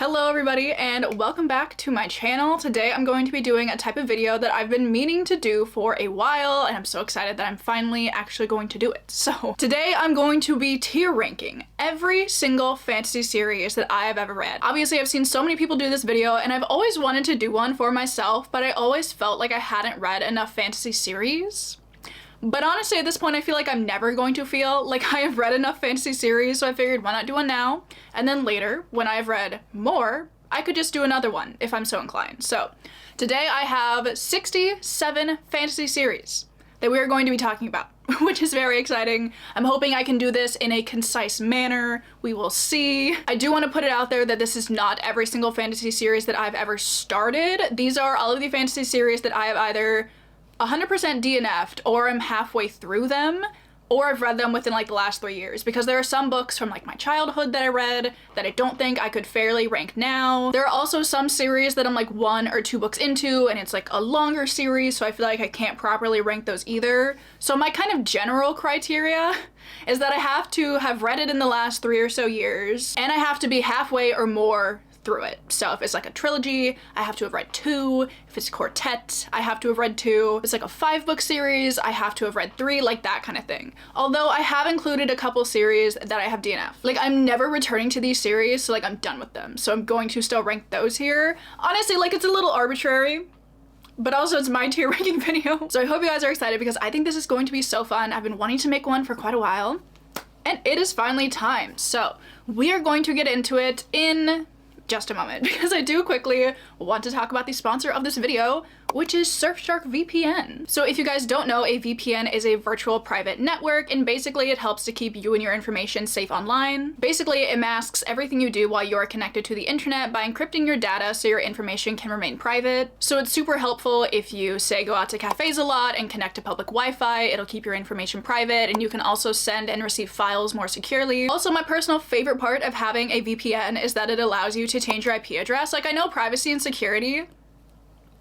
Hello everybody and welcome back to my channel. Today I'm going to be doing a type of video that I've been meaning to do for a while and I'm so excited that I'm finally actually going to do it. So today I'm going to be tier ranking every single fantasy series that I have ever read. Obviously I've seen so many people do this video and I've always wanted to do one for myself, but I always felt like I hadn't read enough fantasy series. But honestly, at this point, I feel like I'm never going to feel like I have read enough fantasy series, so I figured why not do one now? And then later, when I've read more, I could just do another one if I'm so inclined. So today I have 67 fantasy series that we are going to be talking about, which is very exciting. I'm hoping I can do this in a concise manner. We will see. I do want to put it out there that this is not every single fantasy series that I've ever started. These are all of the fantasy series that I have either 100% DNF'd, or I'm halfway through them, or I've read them within like the last 3 years, because there are some books from like my childhood that I read that I don't think I could fairly rank now. There are also some series that I'm like 1 or 2 books into and it's like a longer series, so I feel like I can't properly rank those either. So my kind of general criteria is that I have to have read it in the last 3 or so years, and I have to be halfway or more through it. So if it's like a trilogy, I have to have read 2. If it's a quartet, I have to have read 2. If it's like a 5-book series, I have to have read 3, like that kind of thing. Although I have included a couple series that I have DNF. Like I'm never returning to these series, so like I'm done with them. So I'm going to still rank those here. Honestly, like it's a little arbitrary, but also it's my tier ranking video. So I hope you guys are excited because I think this is going to be so fun. I've been wanting to make one for quite a while and it is finally time. So we are going to get into it in just a moment, because I do quickly want to talk about the sponsor of this video, which is Surfshark VPN. So if you guys don't know, a VPN is a virtual private network, and basically it helps to keep you and your information safe online. Basically, it masks everything you do while you're connected to the internet by encrypting your data so your information can remain private. So it's super helpful if you, say, go out to cafes a lot and connect to public Wi-Fi. It'll keep your information private, and you can also send and receive files more securely. Also, my personal favorite part of having a VPN is that it allows you to change your IP address. Like, I know privacy and security,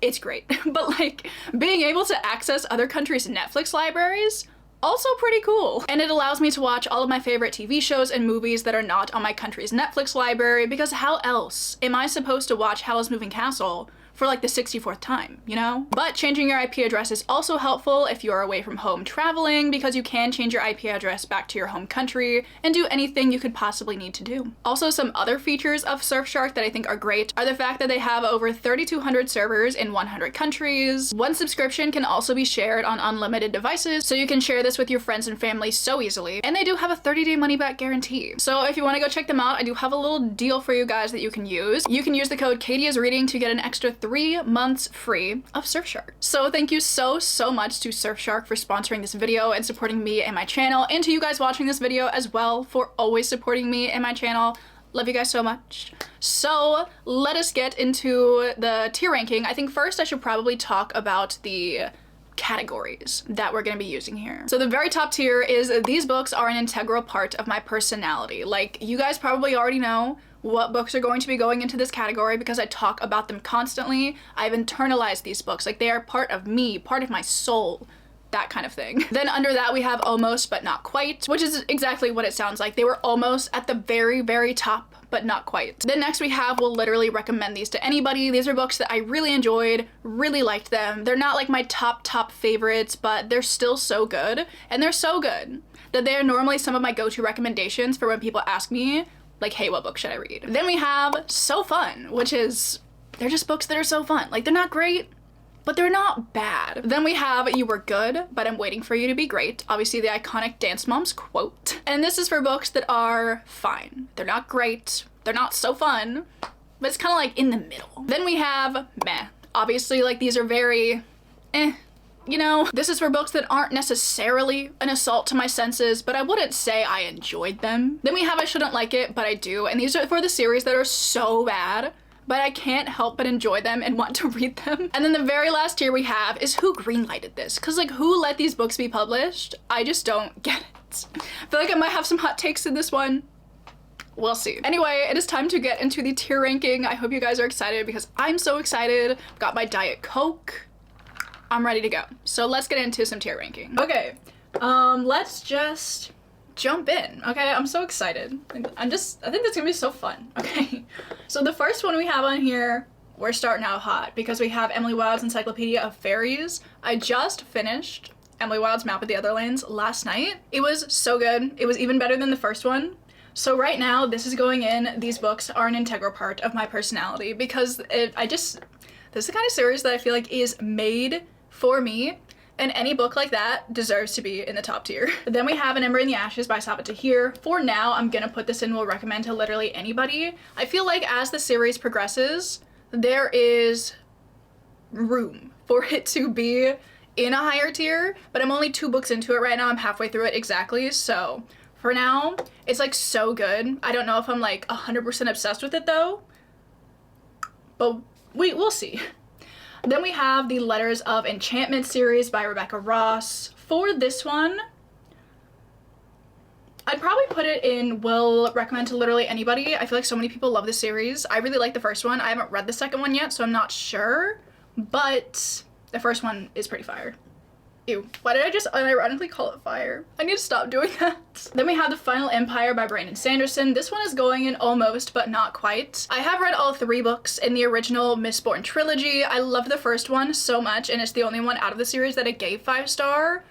it's great, but like being able to access other countries' Netflix libraries, also pretty cool. And it allows me to watch all of my favorite TV shows and movies that are not on my country's Netflix library, because how else am I supposed to watch Howl's Moving Castle for like the 64th time, you know? But changing your IP address is also helpful if you're away from home traveling, because you can change your IP address back to your home country and do anything you could possibly need to do. Also, some other features of Surfshark that I think are great are the fact that they have over 3,200 servers in 100 countries. One subscription can also be shared on unlimited devices, so you can share this with your friends and family so easily. And they do have a 30-day money-back guarantee. So if you want to go check them out, I do have a little deal for you guys that you can use. You can use the code katieisreading to get an extra 3 months free of Surfshark. So thank you so much to Surfshark for sponsoring this video and supporting me and my channel, and to you guys watching this video as well for always supporting me and my channel. Love you guys so much. So let us get into the tier ranking. I think first I should probably talk about the categories that we're going to be using here. So the very top tier is these books are an integral part of my personality. Like, you guys probably already know what books are going to be going into this category because I talk about them constantly. I've internalized these books, like they are part of me, part of my soul, that kind of thing. Then under that we have almost but not quite, which is exactly what it sounds like. They were almost at the very top, but not quite. Then next we have will literally recommend these to anybody. These are books that I really enjoyed, really liked them. They're not like my top favorites, but they're still so good, and they're so good that they are normally some of my go-to recommendations for when people ask me like, hey, what book should I read? Then we have So Fun, which is, they're just books that are so fun. Like, they're not great, but they're not bad. Then we have You Were Good, but I'm Waiting for You to Be Great. Obviously the iconic Dance Moms quote. And this is for books that are fine. They're not great, they're not so fun, but it's kind of like in the middle. Then we have Meh. Obviously, like, these are very you know, this is for books that aren't necessarily an assault to my senses, but I wouldn't say I enjoyed them. Then we have I Shouldn't Like It, but I do, and these are for the series that are so bad, but I can't help but enjoy them and want to read them. And then the very last tier we have is who greenlighted this? Cause like, who let these books be published? I just don't get it. I feel like I might have some hot takes in this one. We'll see. Anyway, it is time to get into the tier ranking. I hope you guys are excited because I'm so excited. I've got my Diet Coke. I'm ready to go. So let's get into some tier ranking. Okay, let's just jump in, okay? I'm so excited. I think that's gonna be so fun, okay? So the first one we have on here, we're starting out hot because we have Emily Wilde's Encyclopedia of Fairies. I just finished Emily Wilde's Map of the Otherlands last night. It was so good. It was even better than the first one. So right now, this is going in. These books are an integral part of my personality because this is the kind of series that I feel like is made for me, and any book like that deserves to be in the top tier. Then we have An Ember in the Ashes by Sabaa Tahir. For now, I'm gonna put this in will recommend to literally anybody. I feel like as the series progresses, there is room for it to be in a higher tier, but I'm only 2 books into it right now. I'm halfway through it exactly, so for now, it's like so good. I don't know if I'm like 100% obsessed with it though, but we'll see. Then we have the Letters of Enchantment series by Rebecca Ross. For this one, I'd probably put it in will recommend to literally anybody. I feel like so many people love this series. I really like the first one. I haven't read the second one yet, so I'm not sure, but the first one is pretty fire. Ew, why did I just unironically call it fire? I need to stop doing that. Then we have The Final Empire by Brandon Sanderson. This one is going in almost, but not quite. I have read all 3 books in the original Mistborn trilogy. I love the first one so much, and it's the only one out of the series that I gave 5-star.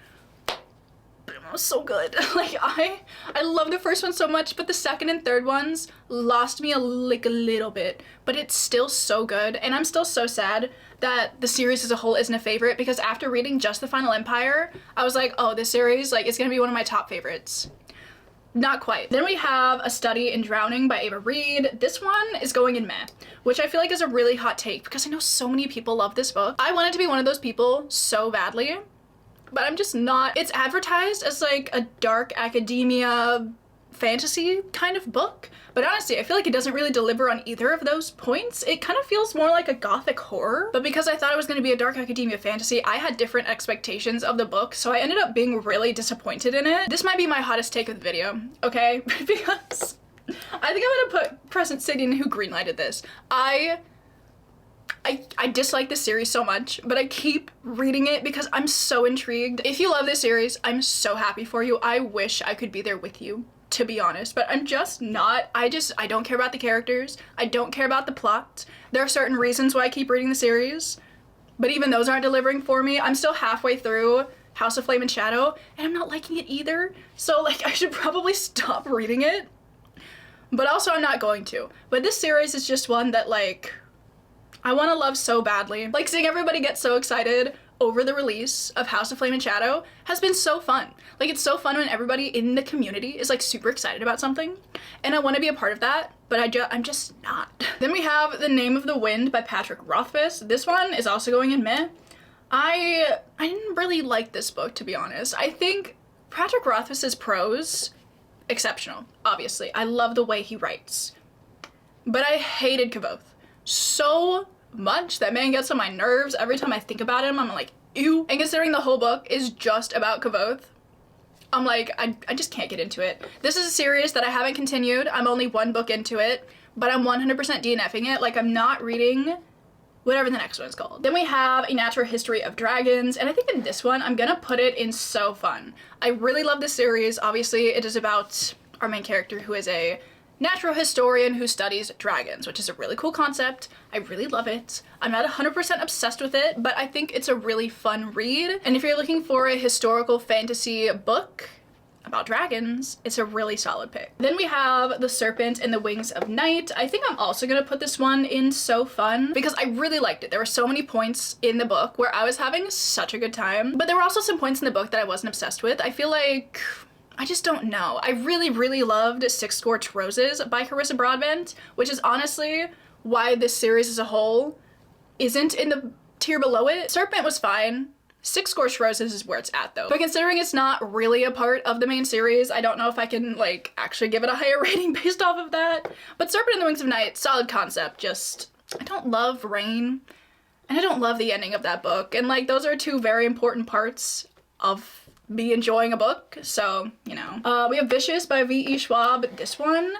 It was so good. Like, I love the first one so much, but the second and third ones lost me a little bit, but it's still so good, and I'm still so sad that the series as a whole isn't a favorite, because after reading just The Final Empire, I was like, oh, this series, like, it's gonna be one of my top favorites. Not quite. Then we have A Study in Drowning by Ava Reed. This one is going in meh, which I feel like is a really hot take because I know so many people love this book. I wanted to be one of those people so badly, but I'm just not. It's advertised as like a dark academia fantasy kind of book, but honestly I feel like it doesn't really deliver on either of those points. It kind of feels more like a gothic horror, but because I thought it was going to be a dark academia fantasy, I had different expectations of the book, so I ended up being really disappointed in it. This might be my hottest take of the video, okay? Because I think I'm gonna put Crescent City in who greenlighted this. I dislike this series so much, but I keep reading it because I'm so intrigued. If you love this series, I'm so happy for you. I wish I could be there with you, to be honest, but I'm just not. I don't care about the characters. I don't care about the plot. There are certain reasons why I keep reading the series, but even those aren't delivering for me. I'm still halfway through House of Flame and Shadow, and I'm not liking it either. So like, I should probably stop reading it, but also I'm not going to. But this series is just one that like, I want to love so badly. Like, seeing everybody get so excited over the release of House of Flame and Shadow has been so fun. Like, it's so fun when everybody in the community is like super excited about something, and I want to be a part of that, but I'm just not. Then we have The Name of the Wind by Patrick Rothfuss. This one is also going in meh. I didn't really like this book, to be honest. I think Patrick Rothfuss's prose, exceptional, obviously. I love the way he writes, but I hated Kvothe so much. That man gets on my nerves. Every time I think about him, I'm like, ew. And considering the whole book is just about Kvothe, I'm like, I just can't get into it. This is a series that I haven't continued. I'm only 1 book into it, but I'm 100% DNFing it. Like, I'm not reading whatever the next one's called. Then we have A Natural History of Dragons, and I think in this one, I'm gonna put it in so fun. I really love this series. Obviously, it is about our main character who is a natural historian who studies dragons, which is a really cool concept. I really love it. I'm not 100% obsessed with it, but I think it's a really fun read. And if you're looking for a historical fantasy book about dragons, it's a really solid pick. Then we have The Serpent and the Wings of Night. I think I'm also gonna put this one in so fun because I really liked it. There were so many points in the book where I was having such a good time, but there were also some points in the book that I wasn't obsessed with. I feel like, I just don't know. I really loved Six Scorched Roses by Carissa Broadbent, which is honestly why this series as a whole isn't in the tier below it. Serpent was fine. Six Scorched Roses is where it's at though. But considering it's not really a part of the main series, I don't know if I can like actually give it a higher rating based off of that. But Serpent and the Wings of Night, solid concept. Just, I don't love rain, and I don't love the ending of that book. And like, those are 2 very important parts of me enjoying a book, so, you know. We have Vicious by V.E. Schwab. This one,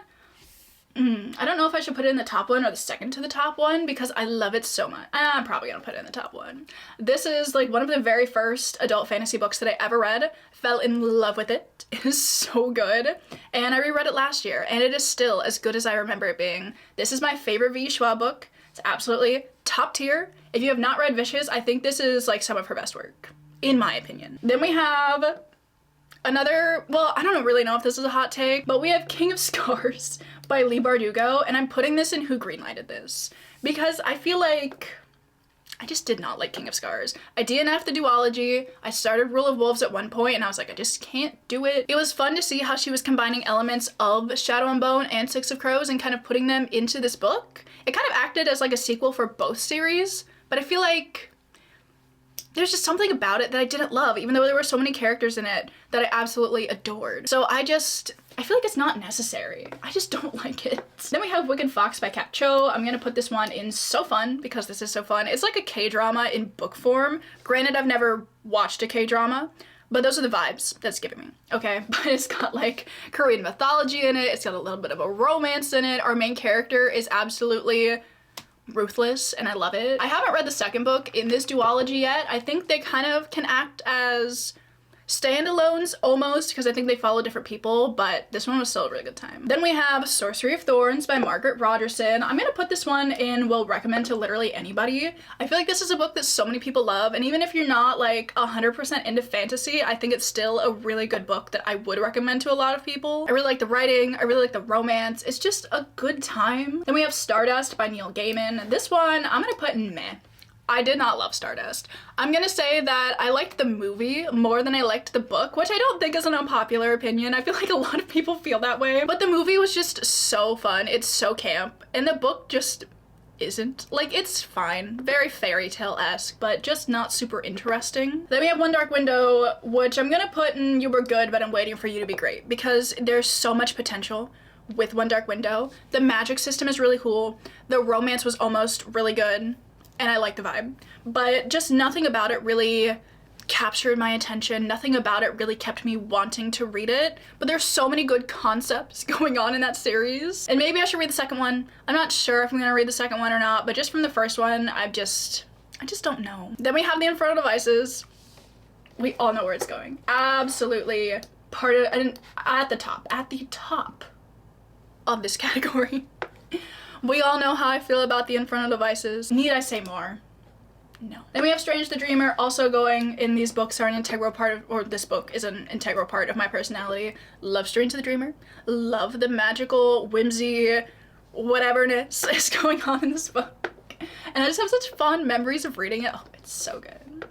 I don't know if I should put it in the top one or the second to the top one because I love it so much. I'm probably gonna put it in the top one. This is like one of the very first adult fantasy books that I ever read. Fell in love with it. It is so good. And I reread it last year and it is still as good as I remember it being. This is my favorite V. Schwab book. It's absolutely top tier. If you have not read Vicious, I think this is like some of her best work, in my opinion. Then we have another, well, I don't really know if this is a hot take, but we have King of Scars by Leigh Bardugo, and I'm putting this in Who Greenlighted This because I feel like I just did not like King of Scars. I DNF'd the duology, I started Rule of Wolves at one point, and I was like, I just can't do it. It was fun to see how she was combining elements of Shadow and Bone and Six of Crows and kind of putting them into this book. It kind of acted as like a sequel for both series, but I feel like there's just something about it that I didn't love, even though there were so many characters in it that I absolutely adored. So I feel like it's not necessary. I just don't like it. Then we have Wicked Fox by Kat Cho. I'm gonna put this one in So Fun because this is so fun. It's like a K-drama in book form. Granted, I've never watched a K-drama, but those are the vibes that's giving me, okay? But it's got like Korean mythology in it. It's got a little bit of a romance in it. Our main character is absolutely ruthless and I love it. I haven't read the second book in this duology yet. I think they kind of can act as standalones almost because I think they follow different people, but this one was still a really good time. Then we have Sorcery of Thorns by Margaret Rogerson. I'm gonna put this one in will recommend to literally anybody. I feel like this is a book that so many people love, and even if you're not like 100% into fantasy, I think it's still a really good book that I would recommend to a lot of people. I really like the writing, I really like the romance. It's just a good time. Then we have Stardust by Neil Gaiman. This one I'm gonna put in meh. I did not love Stardust. I'm gonna say that I liked the movie more than I liked the book, which I don't think is an unpopular opinion. I feel like a lot of people feel that way, but the movie was just so fun. It's so camp, and the book just isn't. Like, it's fine, very fairy tale-esque, but just not super interesting. Then we have One Dark Window, which I'm gonna put in You Were Good, but I'm waiting for you to be great, because there's so much potential with One Dark Window. The magic system is really cool. The romance was almost really good, and I like the vibe, but just nothing about it really captured my attention. Nothing about it really kept me wanting to read it, but there's so many good concepts going on in that series. And maybe I should read the second one. I'm not sure if I'm gonna read the second one or not, but just from the first one, I just don't know. Then we have The Infernal Devices. We all know where it's going. Absolutely part of, at the top of this category. We all know how I feel about The Infernal Devices. Need I say more? No. Then we have Strange the Dreamer, also going in these books are an integral part of, or this book is an integral part of my personality. Love Strange the Dreamer. Love the magical, whimsy, whateverness is going on in this book. And I just have such fond memories of reading it. Oh, it's so good.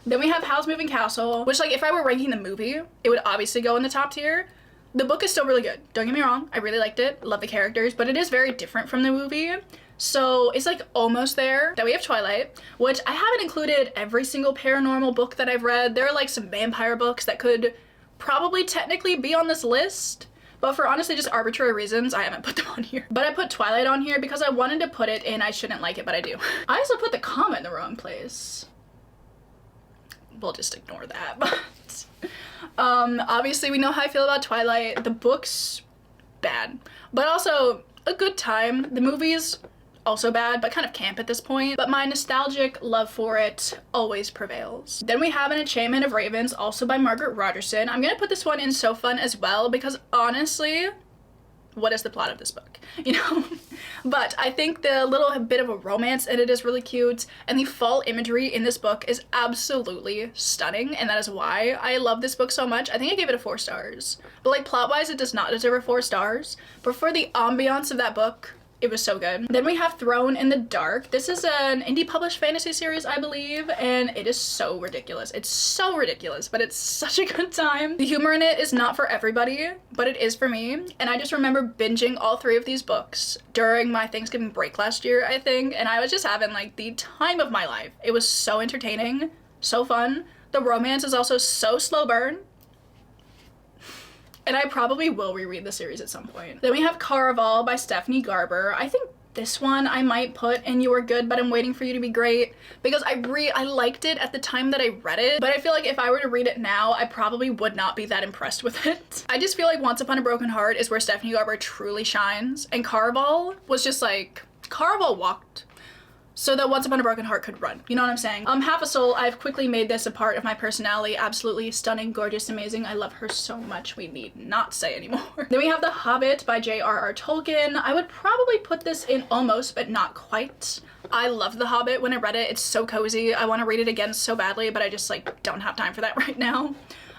Then we have Howl's Moving Castle, which like if I were ranking the movie, it would obviously go in the top tier. The book is still really good. Don't get me wrong. I really liked it. Love the characters, but it is very different from the movie. So it's like almost there. Then we have Twilight, which I haven't included every single paranormal book that I've read. There are like some vampire books that could probably technically be on this list, but for honestly just arbitrary reasons, I haven't put them on here. But I put Twilight on here because I wanted to put it in I shouldn't like it, but I do. I also put the comma in the wrong place. We'll just ignore that, but obviously we know how I feel about Twilight. The book's bad, but also a good time. The movie's also bad, but kind of camp at this point, but my nostalgic love for it always prevails. Then we have An Enchantment of Ravens, also by Margaret Rogerson. I'm gonna put this one in So Fun as well, because honestly, what is the plot of this book? You know? But I think the little bit of a romance in it is really cute, and the fall imagery in this book is absolutely stunning, and that is why I love this book so much. I think I gave it a 4 stars. But like plot-wise, it does not deserve a 4 stars, but for the ambiance of that book, it was so good. Then we have Thrown in the Dark. This is an indie published fantasy series, I believe, and it is so ridiculous. It's so ridiculous, but it's such a good time. The humor in it is not for everybody, but it is for me. And I just remember binging all 3 of these books during my Thanksgiving break last year, I think, and I was just having like the time of my life. It was so entertaining, so fun. The romance is also so slow burn. And I probably will reread the series at some point. Then we have Caraval by Stephanie Garber. I think This one I might put in You Were Good, But I'm Waiting for You to Be Great, because I liked it at the time that I read it, but I feel like if I were to read it now, I probably would not be that impressed with it. I just feel like Once Upon a Broken Heart is where Stephanie Garber truly shines, and Caraval was just like, Caraval walked so that Once Upon a Broken Heart could run. You know what I'm saying? Half a Soul, I've quickly made this a part of my personality. Absolutely stunning, gorgeous, amazing. I love her so much. We need not say anymore. Then we have The Hobbit by J.R.R. Tolkien. I would probably put this in almost, but not quite. I loved The Hobbit when I read it. It's so cozy. I want to read it again so badly, but I just like don't have time for that right now.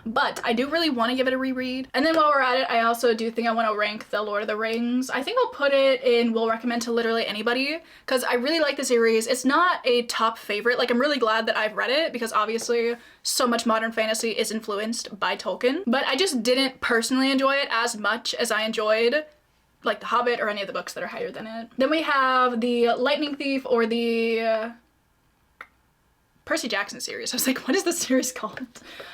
But I do really want to give it a reread. And then while we're at it, I also do think I want to rank The Lord of the Rings. I think I'll put it in will recommend to literally anybody, because I really like the series. It's not a top favorite. Like, I'm really glad that I've read it, because obviously so much modern fantasy is influenced by Tolkien. But I just didn't personally enjoy it as much as I enjoyed like The Hobbit or any of the books that are higher than it. Then we have the Lightning Thief, or the Percy Jackson series. I was like, what is this series called?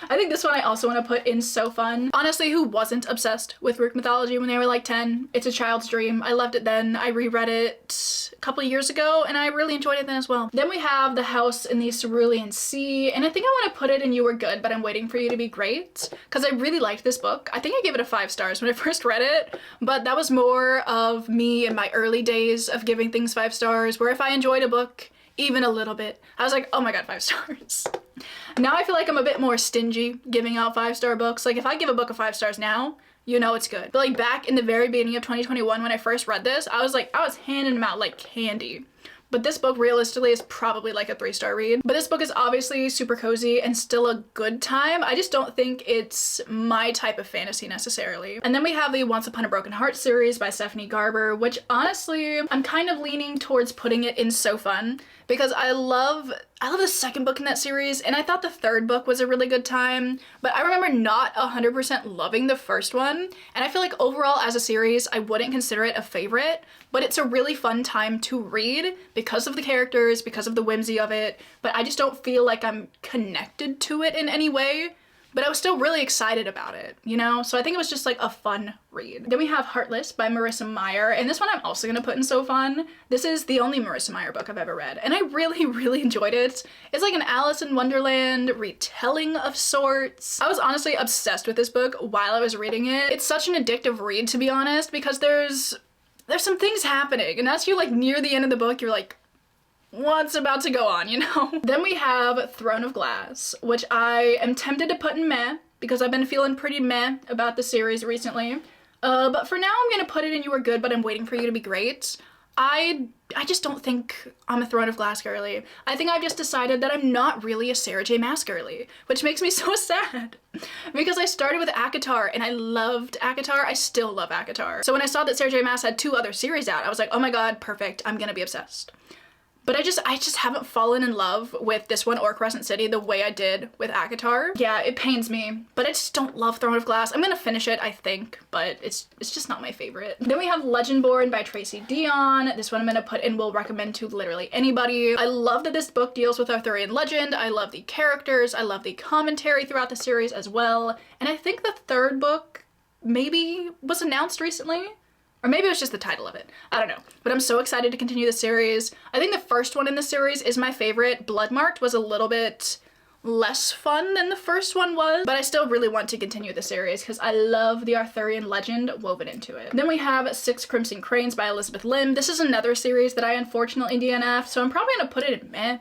I think this one I also want to put in So Fun. Honestly, who wasn't obsessed with Greek mythology when they were like 10? It's a child's dream. I loved it then. I reread it a couple of years ago and I really enjoyed it then as well. Then we have The House in the Cerulean Sea, and I think I want to put it in You Were Good, But I'm Waiting for You to Be Great, because I really liked this book. I think I gave it a 5 stars when I first read it, but that was more of me in my early days of giving things 5 stars, where if I enjoyed a book even a little bit, I was like, oh my god, 5 stars. Now I feel like I'm a bit more stingy giving out 5-star books. Like, if I give a book a 5 stars now, you know it's good. But like back in the very beginning of 2021 when I first read this, I was handing them out like candy. But this book realistically is probably like a 3-star read. But this book is obviously super cozy and still a good time. I just don't think it's my type of fantasy necessarily. And then we have the Once Upon a Broken Heart series by Stephanie Garber, which honestly, I'm kind of leaning towards putting it in So Fun, because I love the second book in that series, and I thought the third book was a really good time, but I remember not 100% loving the first one, and I feel like overall as a series, I wouldn't consider it a favorite, but it's a really fun time to read because of the characters, because of the whimsy of it, but I just don't feel like I'm connected to it in any way. But I was still really excited about it, you know? So I think it was just like a fun read. Then we have Heartless by Marissa Meyer, and this one I'm also gonna put in So Fun. This is the only Marissa Meyer book I've ever read, and I really, really enjoyed it. It's like an Alice in Wonderland retelling of sorts. I was honestly obsessed with this book while I was reading it. It's such an addictive read, to be honest, because there's some things happening, and as you like near the end of the book, you're like, what's about to go on, you know? Then we have Throne of Glass, which I am tempted to put in meh, because I've been feeling pretty meh about the series recently. But for now, I'm gonna put it in You Were Good, But I'm Waiting for You to Be Great. I just don't think I'm a Throne of Glass girly. I think I've just decided that I'm not really a Sarah J. Maas girly, which makes me so sad. Because I started with ACOTAR and I loved ACOTAR. I still love ACOTAR. So when I saw that Sarah J. Maas had 2 other series out, I was like, oh my god, perfect, I'm gonna be obsessed. But I just haven't fallen in love with this one or Crescent City the way I did with ACOTAR. Yeah, it pains me, but I just don't love Throne of Glass. I'm gonna finish it, I think, but it's just not my favorite. Then we have Legendborn by Tracy Deonn. This one I'm gonna put in will recommend to literally anybody. I love that this book deals with Arthurian legend. I love the characters. I love the commentary throughout the series as well. And I think the 3rd book maybe was announced recently. Or maybe it was just the title of it. I don't know. But I'm so excited to continue the series. I think the first one in the series is my favorite. Bloodmarked was a little bit less fun than the first one was, but I still really want to continue the series because I love the Arthurian legend woven into it. Then we have 6 Crimson Cranes by Elizabeth Lim. This is another series that I unfortunately DNF'd, so I'm probably gonna put it in meh.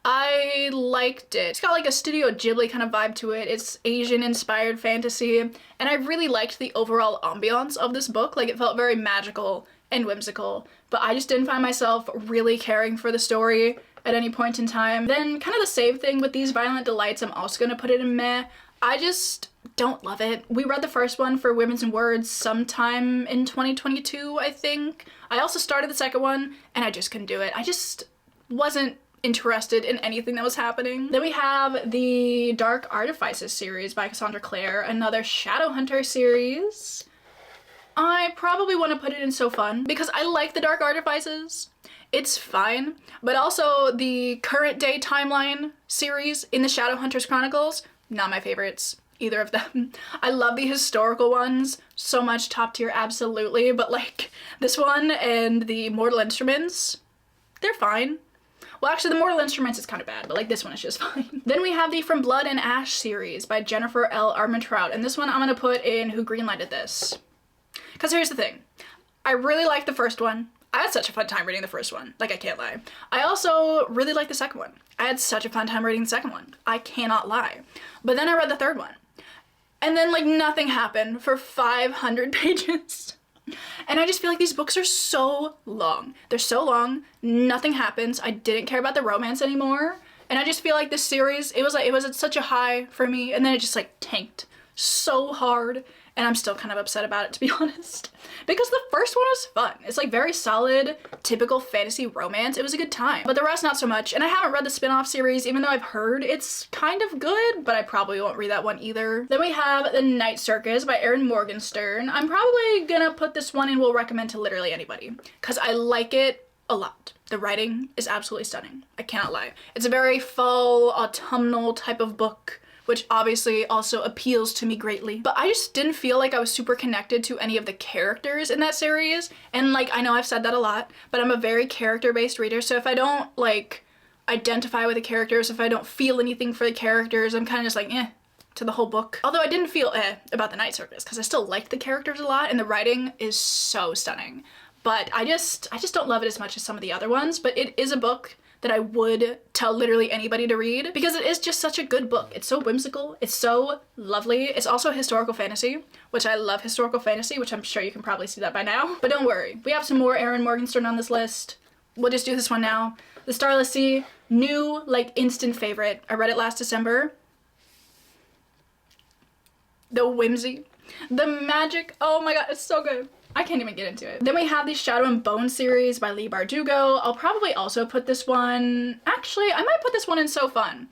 I liked it. It's got like a Studio Ghibli kind of vibe to it. It's Asian inspired fantasy, and I really liked the overall ambiance of this book. Like, it felt very magical and whimsical, but I just didn't find myself really caring for the story at any point in time. Then kind of the same thing with These Violent Delights. I'm also gonna put it in meh. I just don't love it. We read the first one for Women's and Words sometime in 2022, I think. I also started the second one and I just couldn't do it. I just wasn't interested in anything that was happening. Then we have the Dark Artifices series by Cassandra Clare, another Shadowhunter series. I probably want to put it in So Fun because I like the Dark Artifices. It's fine, but also the current day timeline series in the Shadowhunters Chronicles, not my favorites either of them. I love the historical ones so much, top tier, absolutely, but like this one and the Mortal Instruments, they're fine. Well, actually, the Mortal Instruments is kind of bad, but like this one is just fine. Then we have the From Blood and Ash series by Jennifer L. Armentrout, and this one I'm gonna put in Who Greenlighted This. Because here's the thing, I really liked the first one. I had such a fun time reading the first one, like I can't lie. I also really liked the second one. I had such a fun time reading the second one. I cannot lie. But then I read the third one. And then like nothing happened for 500 pages. And I just feel like these books are so long. They're so long, nothing happens. I didn't care about the romance anymore. And I just feel like this series, it was at such a high for me, and then it just like tanked so hard. And I'm still kind of upset about it, to be honest. Because the first one was fun. It's like very solid, typical fantasy romance. It was a good time. But the rest, not so much. And I haven't read the spin-off series, even though I've heard it's kind of good, but I probably won't read that one either. Then we have The Night Circus by Erin Morgenstern. I'm probably gonna put this one in Will Recommend to literally anybody, because I like it a lot. The writing is absolutely stunning. I cannot lie. It's a very fall, autumnal type of book, which obviously also appeals to me greatly. But I just didn't feel like I was super connected to any of the characters in that series. And like, I know I've said that a lot, but I'm a very character-based reader. So if I don't like identify with the characters, if I don't feel anything for the characters, I'm kind of just like, eh, to the whole book. Although I didn't feel about The Night Circus, because I still liked the characters a lot and the writing is so stunning. But I just don't love it as much as some of the other ones, but it is a book that I would tell literally anybody to read, because it is just such a good book. It's so whimsical, it's so lovely. It's also historical fantasy, which I love historical fantasy, which I'm sure you can probably see that by now. But don't worry, we have some more Erin Morgenstern on this list. We'll just do this one now. The Starless Sea, new, like instant favorite. I read it last December. The whimsy, the magic, oh my god, it's so good. I can't even get into it. Then we have the Shadow and Bone series by Leigh Bardugo. I'll probably also put this one, actually, I might put this one in So Fun,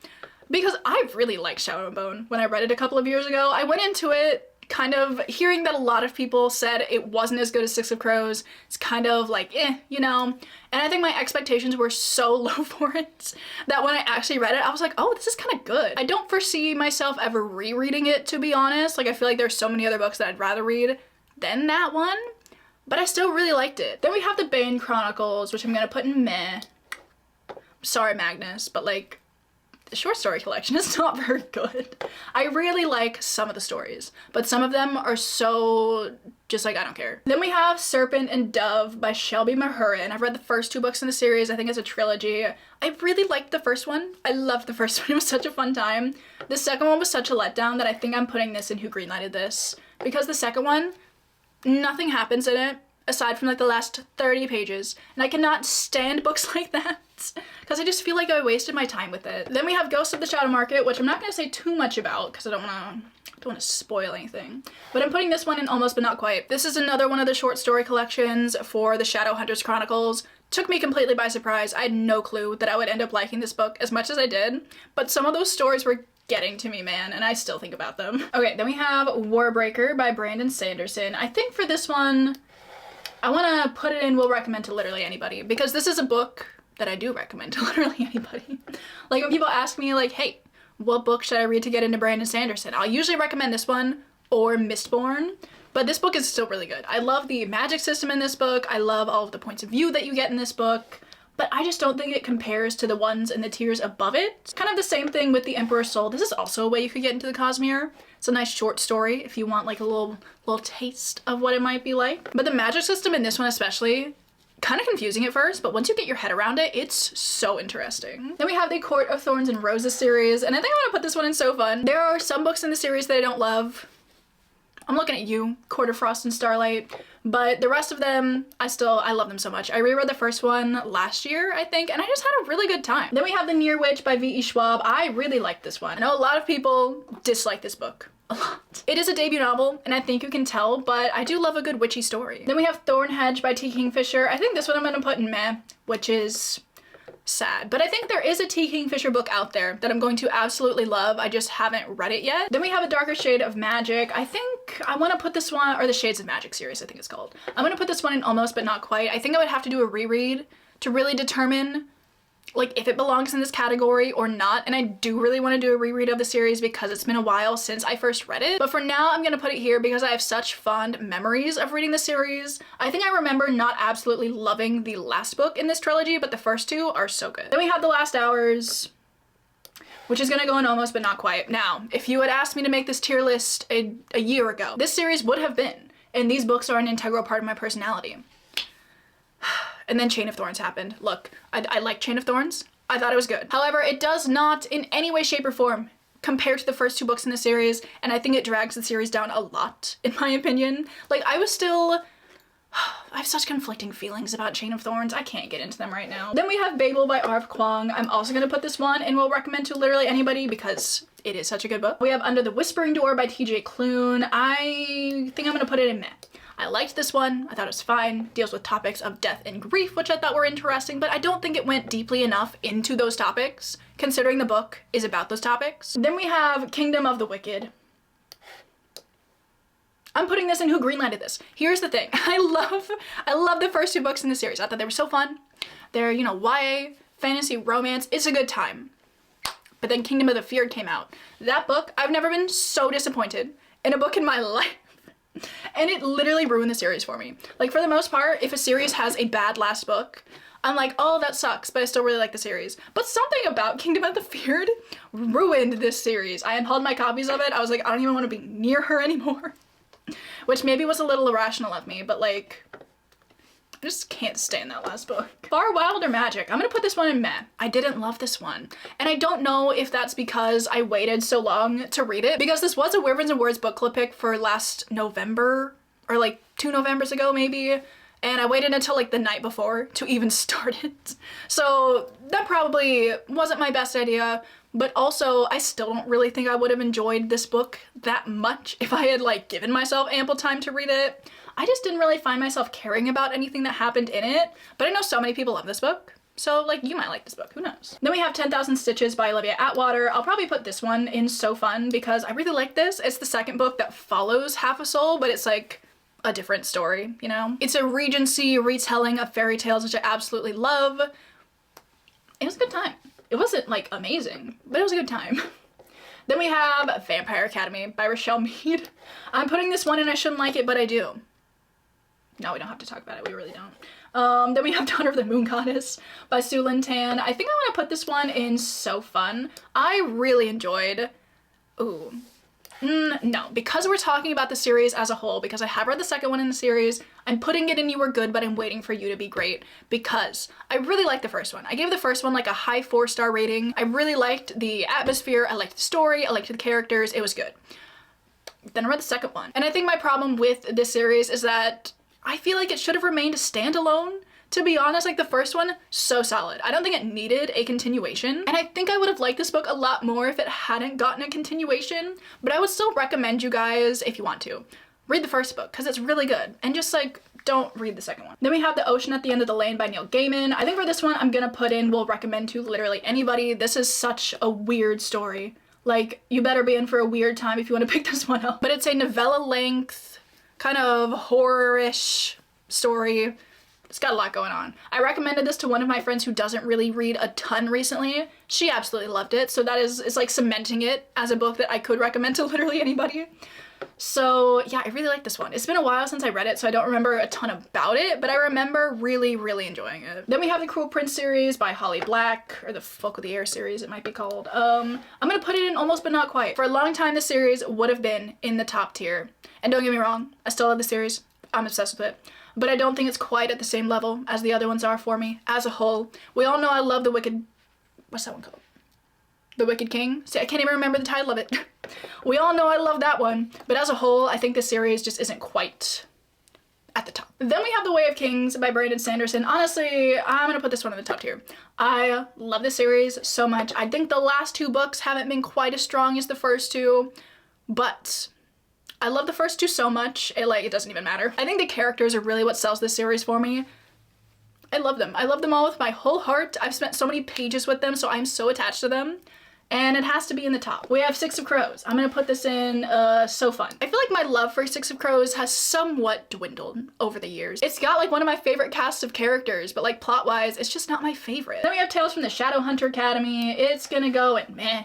because I really liked Shadow and Bone when I read it a couple of years ago. I went into it kind of hearing that a lot of people said it wasn't as good as Six of Crows. It's kind of like, you know, and I think my expectations were so low for it that when I actually read it, I was like, oh, this is kind of good. I don't foresee myself ever rereading it, to be honest. Like, I feel like there's so many other books that I'd rather read than that one, but I still really liked it. Then we have the Bane Chronicles, which I'm gonna put in meh. Sorry, Magnus, but like, the short story collection is not very good. I really like some of the stories, but some of them are so just like, I don't care. Then we have Serpent and Dove by Shelby Mahurin. I've read the first two books in the series. I think it's a trilogy. I really liked the first one. I loved the first one. It was such a fun time. The second one was such a letdown that I think I'm putting this in Who Greenlighted This, because the second one, nothing happens in it aside from like the last 30 pages, and I cannot stand books like that because I just feel like I wasted my time with it. Then we have Ghost of the Shadow Market, which I'm not going to say too much about because I don't want to spoil anything, but I'm putting this one in Almost But Not Quite. This is another one of the short story collections for the Shadowhunters Chronicles. Took me completely by surprise. I had no clue that I would end up liking this book as much as I did, but some of those stories were getting to me, man, and I still think about them. Okay, then we have Warbreaker by Brandon Sanderson. I think for this one, I want to put it in Will Recommend to literally anybody, because this is a book that I do recommend to literally anybody. Like, when people ask me, like, hey, what book should I read to get into Brandon Sanderson? I'll usually recommend this one or Mistborn, but this book is still really good. I love the magic system in this book. I love all of the points of view that you get in this book, but I just don't think it compares to the ones in the tiers above it. It's kind of the same thing with The Emperor's Soul. This is also a way you could get into the Cosmere. It's a nice short story if you want like a little taste of what it might be like. But the magic system in this one especially, kind of confusing at first, but once you get your head around it, it's so interesting. Then we have the Court of Thorns and Roses series, and I think I'm gonna put this one in So Fun. There are some books in the series that I don't love. I'm looking at you, Court of Frost and Starlight, but the rest of them, I love them so much. I reread the first one last year, I think, and I just had a really good time. Then we have The Near Witch by V.E. Schwab. I really like this one. I know a lot of people dislike this book. A lot. It is a debut novel, and I think you can tell, but I do love a good witchy story. Then we have Thornhedge by T. Kingfisher. I think this one I'm gonna put in meh, which is sad. But I think there is a T. Kingfisher book out there that I'm going to absolutely love. I just haven't read it yet. Then we have A Darker Shade of Magic. I think I want to put this one, or the Shades of Magic series, I think it's called. I'm gonna put this one in Almost But Not Quite. I think I would have to do a reread to really determine like if it belongs in this category or not, and I do really want to do a reread of the series because it's been a while since I first read it. But for now, I'm gonna put it here because I have such fond memories of reading the series. I think I remember not absolutely loving the last book in this trilogy, but the first two are so good. Then we have The Last Hours, which is gonna go in almost but not quite. Now, if you had asked me to make this tier list a year ago, this series would have been, and these books are an integral part of my personality. And then Chain of Thorns happened. Look, I like Chain of Thorns. I thought it was good. However, it does not in any way, shape, or form compare to the first two books in the series, and I think it drags the series down a lot, in my opinion. Like, I have such conflicting feelings about Chain of Thorns. I can't get into them right now. Then we have Babel by R.F. Kuang. I'm also gonna put this one and will recommend to literally anybody because it is such a good book. We have Under the Whispering Door by T.J. Klune. I think I'm gonna put it in meh. I liked this one. I thought it was fine. Deals with topics of death and grief, which I thought were interesting, but I don't think it went deeply enough into those topics, considering the book is about those topics. Then we have Kingdom of the Wicked. I'm putting this in who greenlighted this. Here's the thing. I love the first two books in the series. I thought they were so fun. They're, you know, YA, fantasy, romance. It's a good time. But then Kingdom of the Feared came out. That book, I've never been so disappointed in a book in my life. And it literally ruined the series for me. Like, for the most part, if a series has a bad last book, I'm like, oh, that sucks, but I still really like the series. But something about Kingdom of the Feared ruined this series. I unhauled my copies of it. I was like, I don't even want to be near her anymore. Which maybe was a little irrational of me, but like, I just can't stand that last book. Far Wilder Magic. I'm gonna put this one in meh. I didn't love this one. And I don't know if that's because I waited so long to read it, because this was a Wyverns and Words book club pick for last November, or like 2 Novembers ago maybe, and I waited until like the night before to even start it. So that probably wasn't my best idea, but also I still don't really think I would have enjoyed this book that much if I had like given myself ample time to read it. I just didn't really find myself caring about anything that happened in it, but I know so many people love this book. So like, you might like this book, who knows? Then we have 10,000 Stitches by Olivia Atwater. I'll probably put this one in So Fun because I really like this. It's the second book that follows Half a Soul, but it's like a different story, you know? It's a Regency retelling of fairy tales, which I absolutely love. It was a good time. It wasn't like amazing, but it was a good time. Then we have Vampire Academy by Rochelle Mead. I'm putting this one in I shouldn't like it, but I do. No, we don't have to talk about it. We really don't. Then we have Daughter of the Moon Goddess by Sue Lynn Tan. I think I want to put this one in So Fun. I really enjoyed... Ooh. No, because we're talking about the series as a whole, because I have read the second one in the series, I'm putting it in You Were Good, but I'm waiting for you to be great, because I really liked the first one. I gave the first one like a high 4-star rating. I really liked the atmosphere, I liked the story, I liked the characters, it was good. Then I read the second one, and I think my problem with this series is that I feel like it should have remained a standalone. To be honest, like the first one, so solid. I don't think it needed a continuation. And I think I would have liked this book a lot more if it hadn't gotten a continuation, but I would still recommend you guys, if you want to, read the first book because it's really good. And just like, don't read the second one. Then we have The Ocean at the End of the Lane by Neil Gaiman. I think for this one, I'm gonna put in, will recommend to literally anybody. This is such a weird story. Like, you better be in for a weird time if you want to pick this one up. But it's a novella length, kind of horror-ish story. It's got a lot going on. I recommended this to one of my friends who doesn't really read a ton recently. She absolutely loved it. So that is, it's like cementing it as a book that I could recommend to literally anybody. So yeah, I really like this one. It's been a while since I read it, so I don't remember a ton about it, but I remember really, really enjoying it. Then we have the Cruel Prince series by Holly Black, or the Folk of the Air series it might be called. I'm gonna put it in almost but not quite. For a long time, this series would have been in the top tier. And don't get me wrong, I still love the series. I'm obsessed with it. But I don't think it's quite at the same level as the other ones are for me as a whole. We all know I love The Wicked... What's that one called? The Wicked King? See, I can't even remember the title of it. We all know I love that one. But as a whole, I think this series just isn't quite at the top. Then we have The Way of Kings by Brandon Sanderson. Honestly, I'm gonna put this one in the top tier. I love this series so much. I think the last 2 books haven't been quite as strong as the first 2, but... I love the first 2 so much, it doesn't even matter. I think the characters are really what sells this series for me. I love them. I love them all with my whole heart. I've spent so many pages with them, so I'm so attached to them. and it has to be in the top. We have Six of Crows. I'm gonna put this in So Fun. I feel like my love for Six of Crows has somewhat dwindled over the years. It's got like one of my favorite casts of characters, but like plot-wise, it's just not my favorite. Then we have Tales from the Shadowhunter Academy. It's gonna go in meh.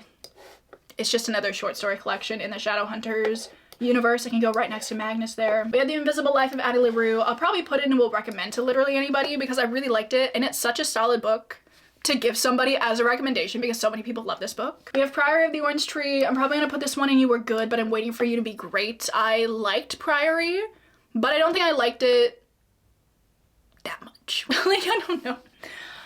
It's just another short story collection in the Shadowhunters universe. I can go right next to Magnus there. We have The Invisible Life of Addie LaRue. I'll probably put it and will recommend to literally anybody because I really liked it, and it's such a solid book to give somebody as a recommendation because so many people love this book. We have Priory of the Orange Tree. I'm probably gonna put this one in You Were Good, but I'm waiting for you to be great. I liked Priory, but I don't think I liked it that much. Like, I don't know.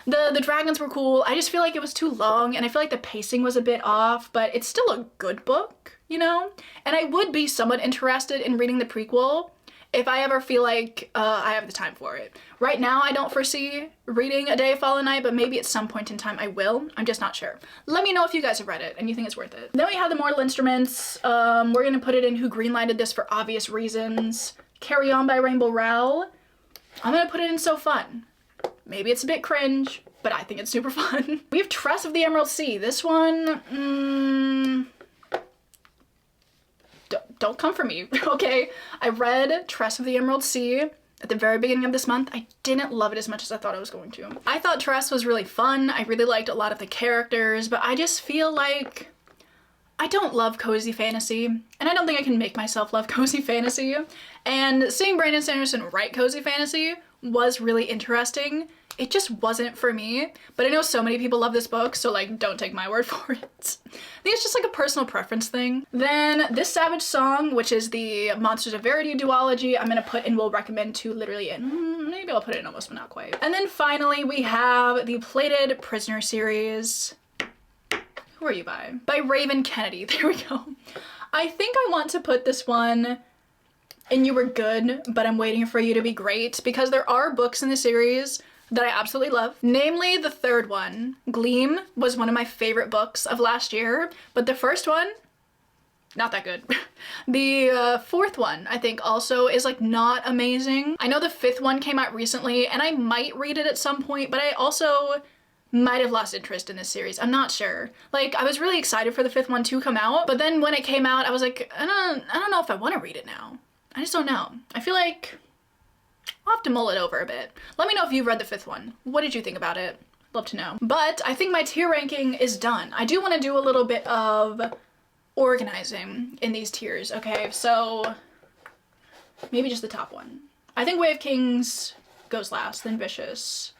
The dragons were cool. I just feel like it was too long, and I feel like the pacing was a bit off, but it's still a good book, you know? And I would be somewhat interested in reading the prequel if I ever feel like I have the time for it. Right now, I don't foresee reading A Day of Fallen Night, but maybe at some point in time I will. I'm just not sure. Let me know if you guys have read it and you think it's worth it. Then we have The Mortal Instruments. We're gonna put it in Who Greenlighted This for obvious reasons. Carry On by Rainbow Rowell. I'm gonna put it in So Fun. Maybe it's a bit cringe, but I think it's super fun. We have Tress of the Emerald Sea. This one, don't come for me, okay? I read Tress of the Emerald Sea at the very beginning of this month. I didn't love it as much as I thought I was going to. I thought Tress was really fun. I really liked a lot of the characters, but I just feel like I don't love cozy fantasy, and I don't think I can make myself love cozy fantasy. And seeing Brandon Sanderson write cozy fantasy was really interesting. It just wasn't for me, but I know so many people love this book, so like, don't take my word for it. I think it's just like a personal preference thing. Then This Savage Song, which is the Monsters of Verity duology, I'm gonna put and will recommend to literally in. Maybe I'll put it in almost, but not quite. And then finally, we have the Plated Prisoner series. Who are you by? By Raven Kennedy. There we go. I think I want to put this one in You Were Good, but I'm waiting for you to be great, because there are books in the series that I absolutely love. Namely, the third one. Gleam was one of my favorite books of last year, but the first one, not that good. The fourth one, I think, also is like not amazing. I know the fifth one came out recently, and I might read it at some point, but I also might have lost interest in this series. I'm not sure. Like, I was really excited for the fifth one to come out, but then when it came out, I was like, I don't know if I want to read it now. I just don't know. I feel like I'll have to mull it over a bit. Let me know if you've read the fifth one. What did you think about it? Love to know. But I think my tier ranking is done. I do want to do a little bit of organizing in these tiers, okay? So maybe just the top one. I think Way of Kings goes last, then Vicious,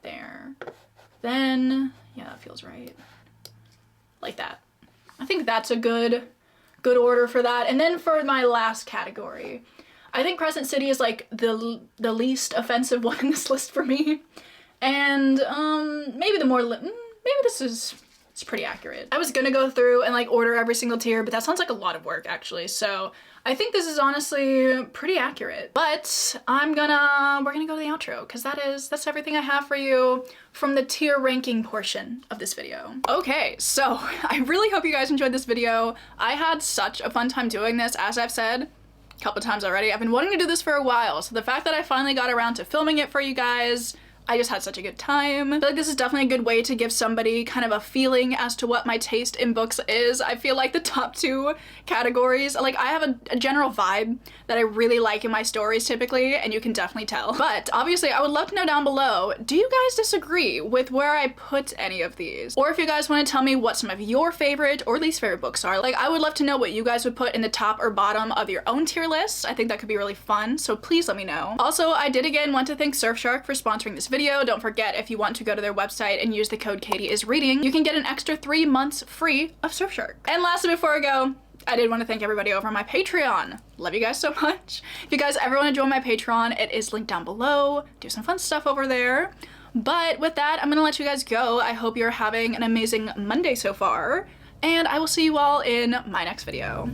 there. Then, yeah, that feels right. Like that. I think that's a good order for that. And then for my last category, I think Crescent City is like the least offensive one in this list for me. And maybe the more, maybe this is, it's pretty accurate. I was gonna go through and like order every single tier, but that sounds like a lot of work actually. So I think this is honestly pretty accurate. But we're gonna go to the outro, because that's everything I have for you from the tier ranking portion of this video. Okay, so I really hope you guys enjoyed this video. I had such a fun time doing this, as I've said a couple times already. I've been wanting to do this for a while, so the fact that I finally got around to filming it for you guys, I just had such a good time. I feel like this is definitely a good way to give somebody kind of a feeling as to what my taste in books is. I feel like the top two categories, like I have a general vibe that I really like in my stories typically, and you can definitely tell. But obviously I would love to know down below, do you guys disagree with where I put any of these? Or if you guys want to tell me what some of your favorite or least favorite books are. Like, I would love to know what you guys would put in the top or bottom of your own tier lists. I think that could be really fun, so please let me know. Also, I did again want to thank Surfshark for sponsoring this video. Don't forget, if you want to go to their website and use the code katieisreading, you can get an extra 3 months free of Surfshark. And lastly, before I go, I did want to thank everybody over on my Patreon. Love you guys so much. If you guys ever want to join my Patreon, it is linked down below. Do some fun stuff over there. But with that, I'm gonna let you guys go. I hope you're having an amazing Monday so far, and I will see you all in my next video.